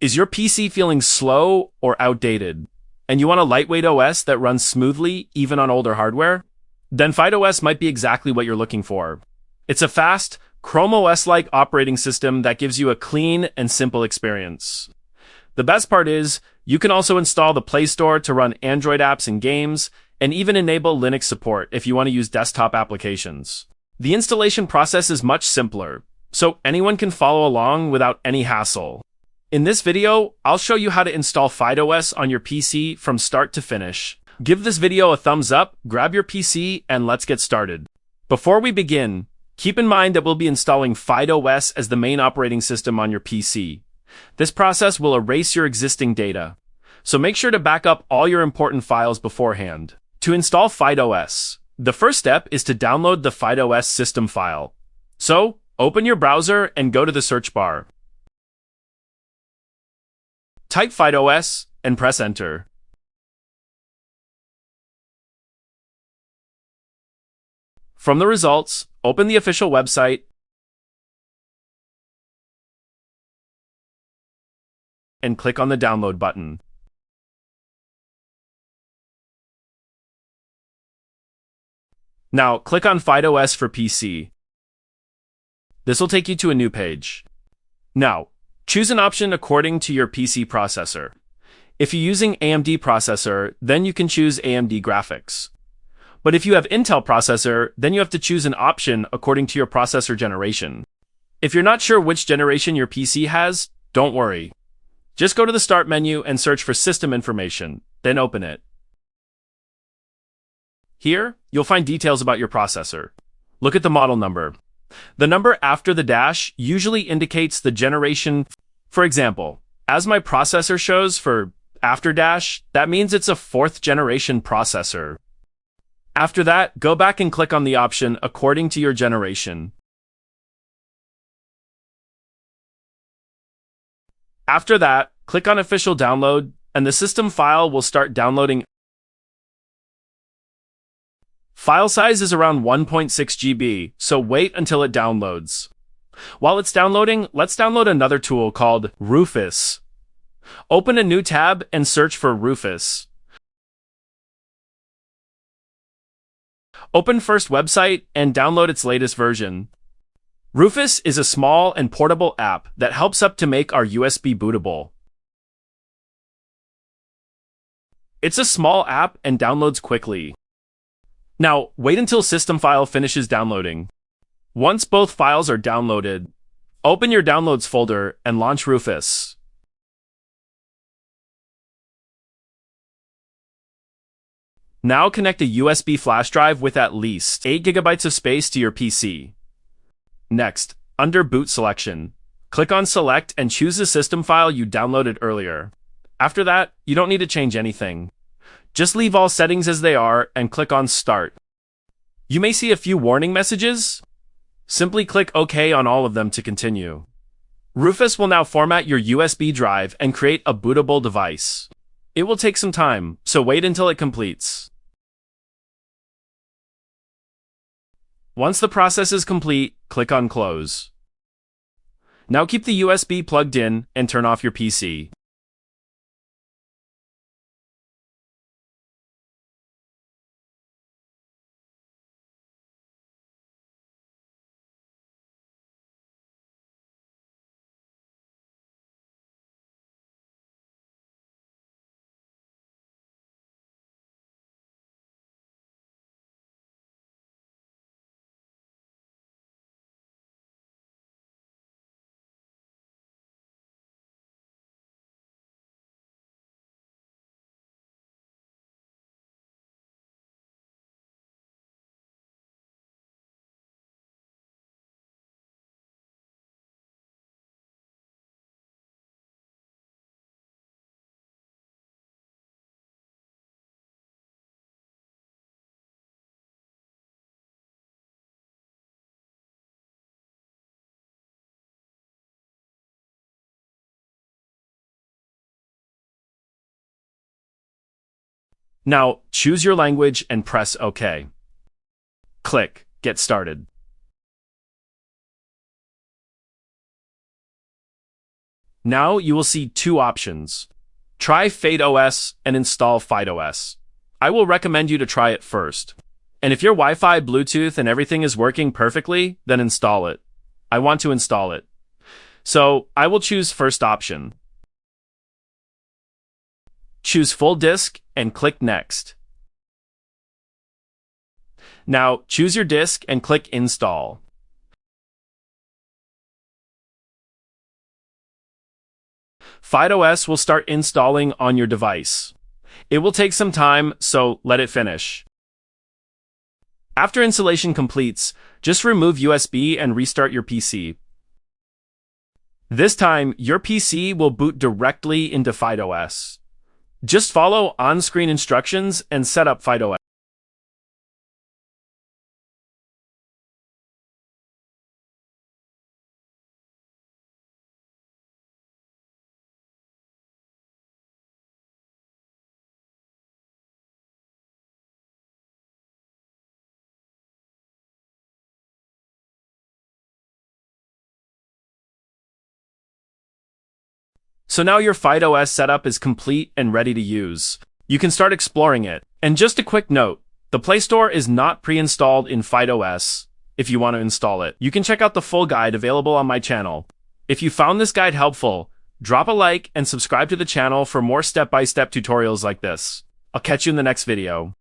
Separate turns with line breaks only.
Is your PC feeling slow or outdated? And you want a lightweight OS that runs smoothly even on older hardware? Then Fyde OS might be exactly what you're looking for. It's a fast, Chrome OS-like operating system that gives you a clean and simple experience. The best part is, you can also install the Play Store to run Android apps and games, and even enable Linux support if you want to use desktop applications. The installation process is much simpler, so anyone can follow along without any hassle. In this video, I'll show you how to install Fyde OS on your PC from start to finish. Give this video a thumbs up, grab your PC, and let's get started. Before we begin, keep in mind that we'll be installing Fyde OS as the main operating system on your PC. This process will erase your existing data, so make sure to back up all your important files beforehand. To install Fyde OS, the first step is to download the Fyde OS system file. So, open your browser and go to the search bar. Type Fyde OS and press enter. From the results, open the official website and click on the download button. Now, click on Fyde OS for PC. This will take you to a new page. Now, choose an option according to your PC processor. If you're using AMD processor, then you can choose AMD graphics. But if you have Intel processor, then you have to choose an option according to your processor generation. If you're not sure which generation your PC has, don't worry. Just go to the Start menu and search for System Information, then open it. Here, you'll find details about your processor. Look at the model number. The number after the dash usually indicates the generation. For example, as my processor shows for after dash, that means it's a 4th generation processor. After that, go back and click on the option according to your generation. After that, click on Official Download, and the system file will start downloading. File size is around 1.6 GB, so wait until it downloads. While it's downloading, let's download another tool called Phoss. Open a new tab and search for Phoss. Open first website and download its latest version. Phoss is a small and portable app that helps us to make our USB bootable. It's a small app and downloads quickly. Now, wait until system file finishes downloading. Once both files are downloaded, open your Downloads folder and launch Phoss. Now connect a USB flash drive with at least 8 GB of space to your PC. Next, under Boot Selection, click on Select and choose the system file you downloaded earlier. After that, you don't need to change anything. Just leave all settings as they are and click on Start. You may see a few warning messages. Simply click OK on all of them to continue. Phoss will now format your USB drive and create a bootable device. It will take some time, so wait until it completes. Once the process is complete, click on Close. Now keep the USB plugged in and turn off your PC. Now, choose your language and press OK. Click Get Started. Now you will see two options. Try Fyde OS and install Fyde OS. I will recommend you to try it first. And if your Wi-Fi, Bluetooth, and everything is working perfectly, then install it. I want to install it. So I will choose first option. Choose full disk and click Next. Now choose your disk and click Install. Fyde OS will start installing on your device. It will take some time, so let it finish. After installation completes, just remove USB and restart your PC. This time, your PC will boot directly into Fyde OS. Just follow on-screen instructions and set up Fyde OS. So now your Fyde OS setup is complete and ready to use. You can start exploring it. And just a quick note, the Play Store is not pre-installed in Fyde OS. If you want to install it, you can check out the full guide available on my channel. If you found this guide helpful, drop a like and subscribe to the channel for more step-by-step tutorials like this. I'll catch you in the next video.